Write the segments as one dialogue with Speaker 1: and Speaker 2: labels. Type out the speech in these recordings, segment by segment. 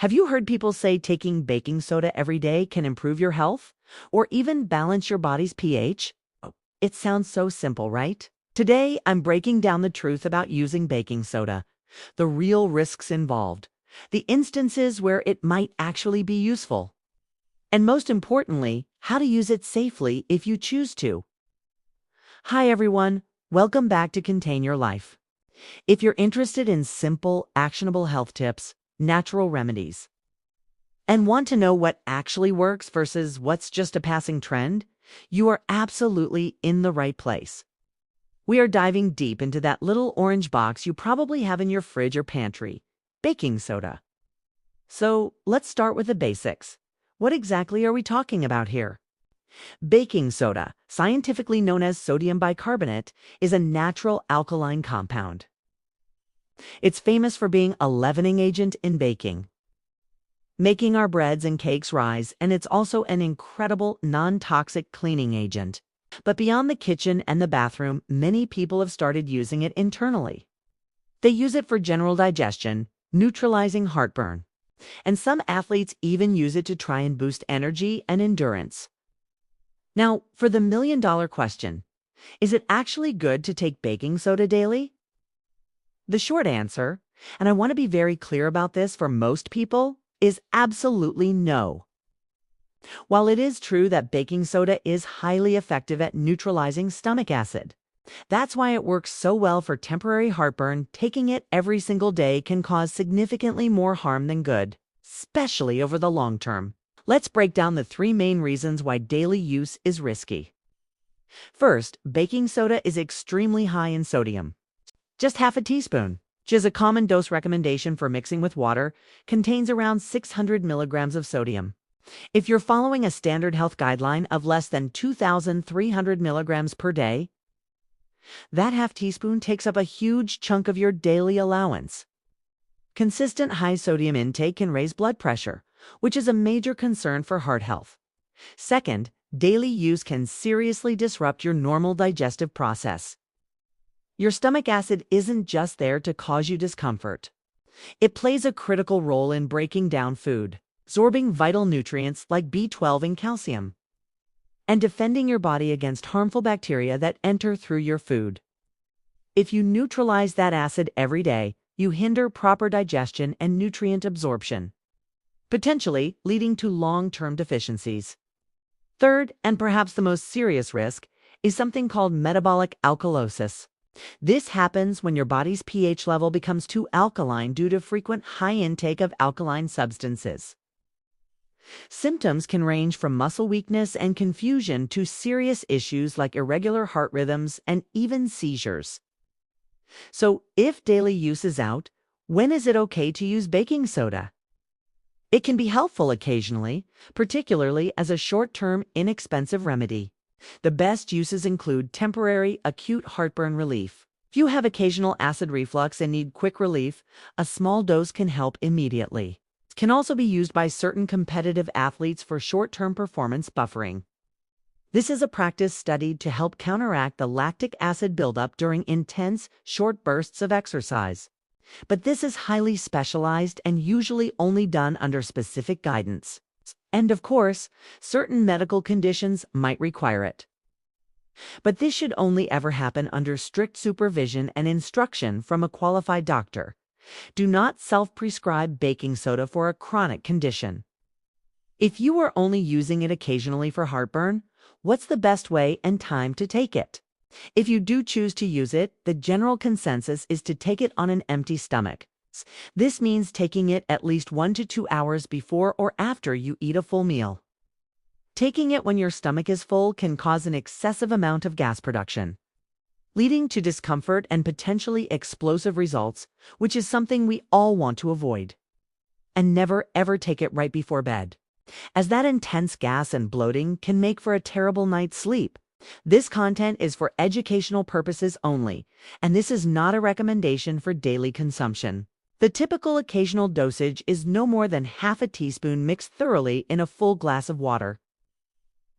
Speaker 1: Have you heard people say taking baking soda every day can improve your health or even balance your body's pH? Oh, it sounds so simple, right? Today, I'm breaking down the truth about using baking soda, the real risks involved, the instances where it might actually be useful, and most importantly, how to use it safely if you choose to. Hi everyone, welcome back to Contain Your Life. If you're interested in simple, actionable health tips, natural remedies, and want to know what actually works versus what's just a passing trend, you are absolutely in the right place. We are diving deep into that little orange box you probably have in your fridge or pantry, baking soda. So let's start with the basics. What exactly are we talking about here? Baking soda, scientifically known as sodium bicarbonate, is a natural alkaline compound. It's famous for being a leavening agent in baking, making our breads and cakes rise, and it's also an incredible non-toxic cleaning agent. But beyond the kitchen and the bathroom, many people have started using it internally. They use it for general digestion, neutralizing heartburn, and some athletes even use it to try and boost energy and endurance. Now, for the million-dollar question, is it actually good to take baking soda daily? The short answer, and I want to be very clear about this for most people, is absolutely no. While it is true that baking soda is highly effective at neutralizing stomach acid, that's why it works so well for temporary heartburn. Taking it every single day can cause significantly more harm than good, especially over the long term. Let's break down the three main reasons why daily use is risky. First, baking soda is extremely high in sodium. Just half a teaspoon, which is a common dose recommendation for mixing with water, contains around 600 milligrams of sodium. If you're following a standard health guideline of less than 2,300 milligrams per day, that half teaspoon takes up a huge chunk of your daily allowance. Consistent high sodium intake can raise blood pressure, which is a major concern for heart health. Second, daily use can seriously disrupt your normal digestive process. Your stomach acid isn't just there to cause you discomfort. It plays a critical role in breaking down food, absorbing vital nutrients like B12 and calcium, and defending your body against harmful bacteria that enter through your food. If you neutralize that acid every day, you hinder proper digestion and nutrient absorption, potentially leading to long-term deficiencies. Third, and perhaps the most serious risk, is something called metabolic alkalosis. This happens when your body's pH level becomes too alkaline due to frequent high intake of alkaline substances. Symptoms can range from muscle weakness and confusion to serious issues like irregular heart rhythms and even seizures. So, if daily use is out, when is it okay to use baking soda? It can be helpful occasionally, particularly as a short-term, inexpensive remedy. The best uses include temporary, acute heartburn relief. If you have occasional acid reflux and need quick relief, a small dose can help immediately. It can also be used by certain competitive athletes for short-term performance buffering. This is a practice studied to help counteract the lactic acid buildup during intense, short bursts of exercise. But this is highly specialized and usually only done under specific guidance. And of course, certain medical conditions might require it. But this should only ever happen under strict supervision and instruction from a qualified doctor. Do not self-prescribe baking soda for a chronic condition. If you are only using it occasionally for heartburn, what's the best way and time to take it? If you do choose to use it, the general consensus is to take it on an empty stomach. This means taking it at least 1 to 2 hours before or after you eat a full meal. Taking it when your stomach is full can cause an excessive amount of gas production, leading to discomfort and potentially explosive results, which is something we all want to avoid. And never ever take it right before bed, as that intense gas and bloating can make for a terrible night's sleep. This content is for educational purposes only, and this is not a recommendation for daily consumption. The typical occasional dosage is no more than half a teaspoon mixed thoroughly in a full glass of water.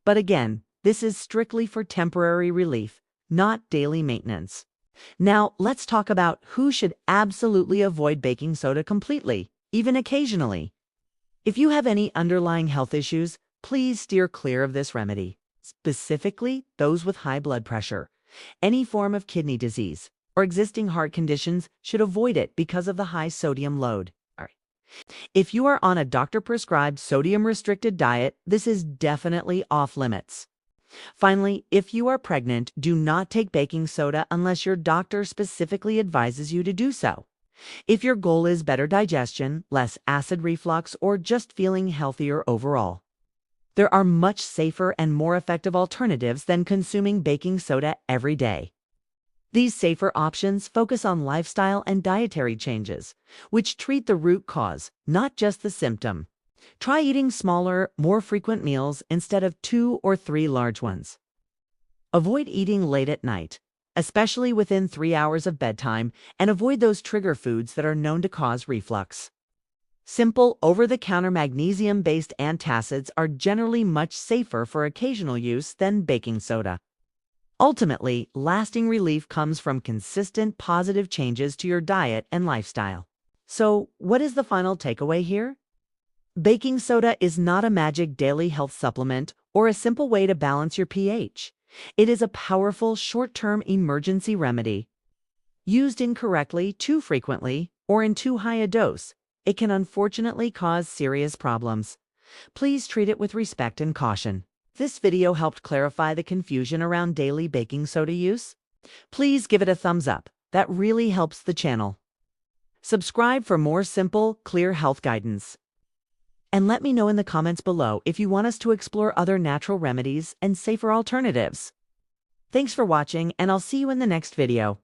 Speaker 1: But again, this is strictly for temporary relief, not daily maintenance. Now, let's talk about who should absolutely avoid baking soda completely, even occasionally. If you have any underlying health issues, please steer clear of this remedy, specifically those with high blood pressure. Any form of kidney disease or existing heart conditions should avoid it because of the high sodium load. All right. If you are on a doctor-prescribed sodium-restricted diet, this is definitely off limits. Finally, if you are pregnant, do not take baking soda unless your doctor specifically advises you to do so. If your goal is better digestion, less acid reflux, or just feeling healthier overall, there are much safer and more effective alternatives than consuming baking soda every day. These safer options focus on lifestyle and dietary changes, which treat the root cause, not just the symptom. Try eating smaller, more frequent meals instead of 2 or 3 large ones. Avoid eating late at night, especially within 3 hours of bedtime, and avoid those trigger foods that are known to cause reflux. Simple, over-the-counter magnesium-based antacids are generally much safer for occasional use than baking soda. Ultimately, lasting relief comes from consistent positive changes to your diet and lifestyle. So, what is the final takeaway here? Baking soda is not a magic daily health supplement or a simple way to balance your pH. It is a powerful short-term emergency remedy. Used incorrectly, too frequently, or in too high a dose, it can unfortunately cause serious problems. Please treat it with respect and caution. This video helped clarify the confusion around daily baking soda use. Please give it a thumbs up. That really helps the channel. Subscribe for more simple, clear health guidance. And let me know in the comments below if you want us to explore other natural remedies and safer alternatives. Thanks for watching, and I'll see you in the next video.